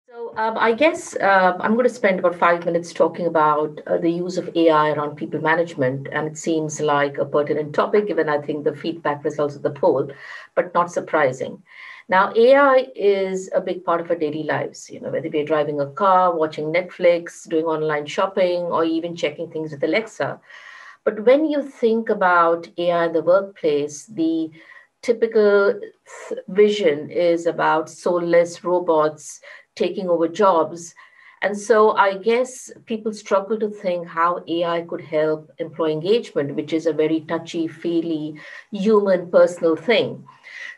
I guess I'm going to spend about 5 minutes talking about the use of AI around people management, and it seems like a pertinent topic given I think the feedback results of the poll, but not surprising. Now, AI is a big part of our daily lives. Whether we're driving a car, watching Netflix, doing online shopping, or even checking things with Alexa. But when you think about AI in the workplace, the typical vision is about soulless robots taking over jobs. And so I guess people struggle to think how AI could help employee engagement, which is a very touchy, feely, human, personal thing.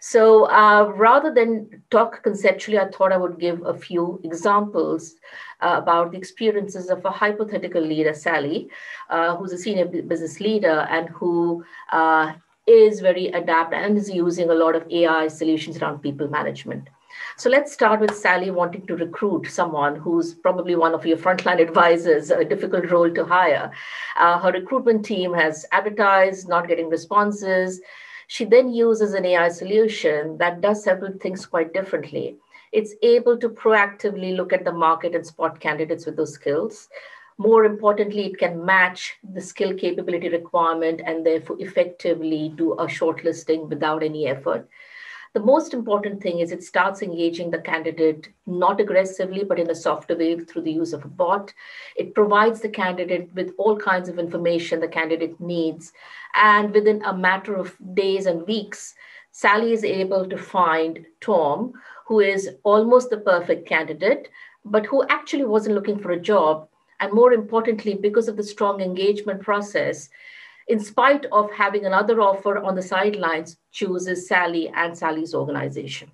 So rather than talk conceptually, I thought I would give a few examples about the experiences of a hypothetical leader, Sally, who's a senior business leader and who is very adept and is using a lot of AI solutions around people management. So let's start with Sally wanting to recruit someone who's probably one of your frontline advisors, a difficult role to hire. Her recruitment team has advertised, not getting responses. She then uses an AI solution that does several things quite differently. It's able to proactively look at the market and spot candidates with those skills. More importantly, it can match the skill capability requirement and therefore effectively do a shortlisting without any effort. The most important thing is it starts engaging the candidate not aggressively, but in a softer way through the use of a bot. It provides the candidate with all kinds of information the candidate needs. And within a matter of days and weeks, Sally is able to find Tom, who is almost the perfect candidate, but who actually wasn't looking for a job. And more importantly, because of the strong engagement process, in spite of having another offer on the sidelines, chooses Sally and Sally's organization.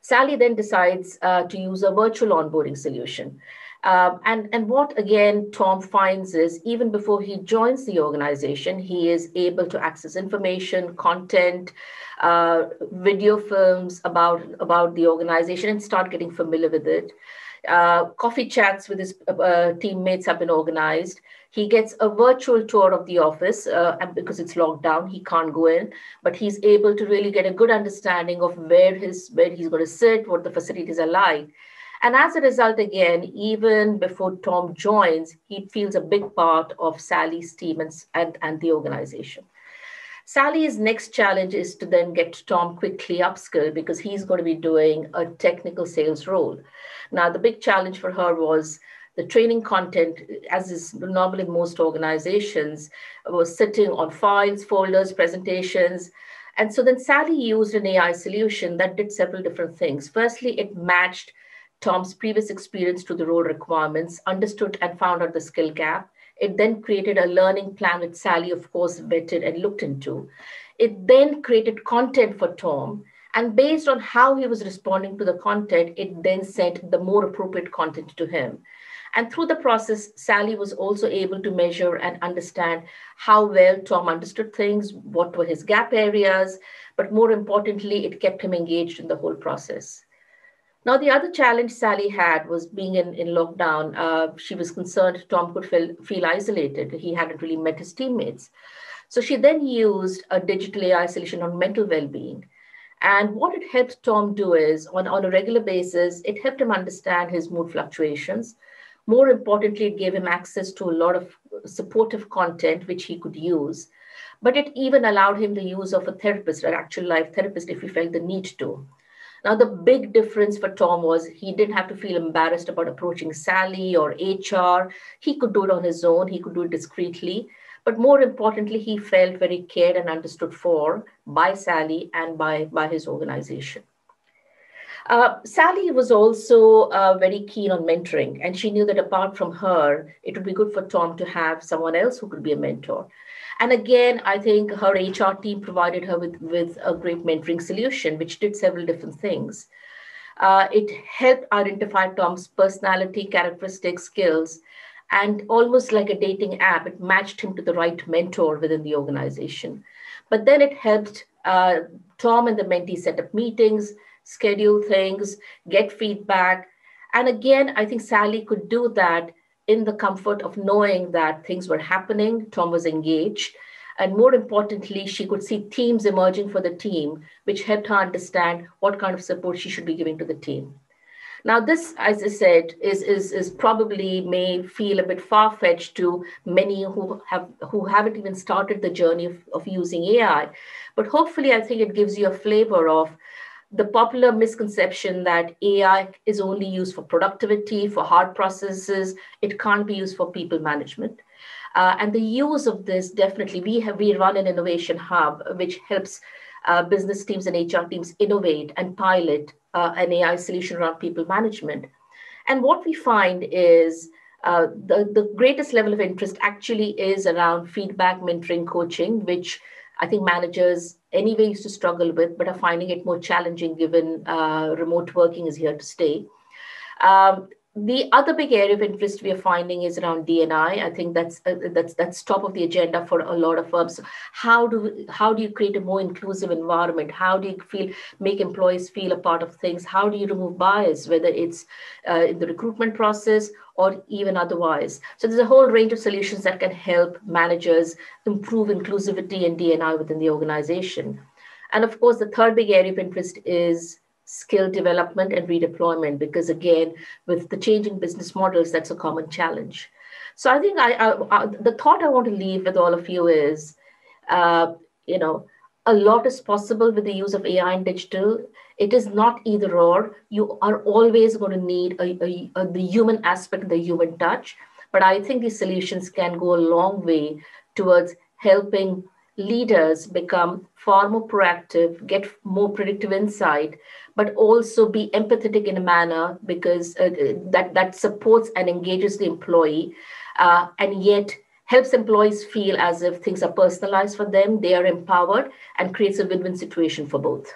Sally then decides to use a virtual onboarding solution. And what again Tom finds is even before he joins the organization, he is able to access information, content, video films about the organization and start getting familiar with it. Coffee chats with his teammates have been organized. He gets a virtual tour of the office, and because it's locked down, he can't go in, but he's able to really get a good understanding of where he's going to sit, what the facilities are like. And as a result, again, even before Tom joins, he feels a big part of Sally's team and the organization. Sally's next challenge is to then get Tom quickly upskilled because he's going to be doing a technical sales role. Now, the big challenge for her was the training content, as is normally in most organizations, was sitting on files, folders, presentations. And so then Sally used an AI solution that did several different things. Firstly, it matched Tom's previous experience to the role requirements, understood and found out the skill gap. It then created a learning plan which Sally, of course, vetted and looked into. It then created content for Tom. And based on how he was responding to the content, it then sent the more appropriate content to him. And through the process, Sally was also able to measure and understand how well Tom understood things, what were his gap areas, but more importantly, it kept him engaged in the whole process. Now, the other challenge Sally had was being in lockdown. She was concerned Tom could feel isolated. He hadn't really met his teammates. So she then used a digital AI solution on mental well-being. And what it helped Tom do is, on a regular basis, it helped him understand his mood fluctuations. More importantly, it gave him access to a lot of supportive content which he could use. But it even allowed him the use of a therapist, an actual live therapist, if he felt the need to. Now, the big difference for Tom was he didn't have to feel embarrassed about approaching Sally or HR. He could do it on his own, he could do it discreetly. But more importantly, he felt very cared and understood for by Sally and by his organization. Sally was also very keen on mentoring, and she knew that apart from her, it would be good for Tom to have someone else who could be a mentor. And again, I think her HR team provided her with a great mentoring solution, which did several different things. It helped identify Tom's personality, characteristics, skills, and almost like a dating app, it matched him to the right mentor within the organization. But then it helped Tom and the mentee set up meetings, schedule things, get feedback. And again, I think Sally could do that in the comfort of knowing that things were happening, Tom was engaged. And more importantly, she could see themes emerging for the team, which helped her understand what kind of support she should be giving to the team. Now, this, as I said, is probably may feel a bit far-fetched to many who haven't even started the journey of using AI. But hopefully, I think it gives you a flavor of the popular misconception that AI is only used for productivity, for hard processes. It can't be used for people management. And the use of this, definitely, we run an innovation hub which helps business teams and HR teams innovate and pilot an AI solution around people management. And what we find is the greatest level of interest actually is around feedback, mentoring, coaching, which I think managers anyway used to struggle with, but are finding it more challenging given remote working is here to stay. Um, the other big area of interest we are finding is around D&I. I think that's top of the agenda for a lot of firms. How do you create a more inclusive environment? How do you make employees feel a part of things? How do you remove bias, whether it's in the recruitment process or even otherwise? So there's a whole range of solutions that can help managers improve inclusivity and D&I within the organization. And of course, the third big area of interest is skill development and redeployment, because again, with the changing business models, that's a common challenge. So I think the thought I want to leave with all of you is, uh, you know, a lot is possible with the use of AI and digital. It is not either or. You are always going to need the human aspect, the human touch. But I think these solutions can go a long way towards helping leaders become far more proactive, get more predictive insight, but also be empathetic in a manner because that supports and engages the employee, and yet helps employees feel as if things are personalized for them, they are empowered, and creates a win-win situation for both.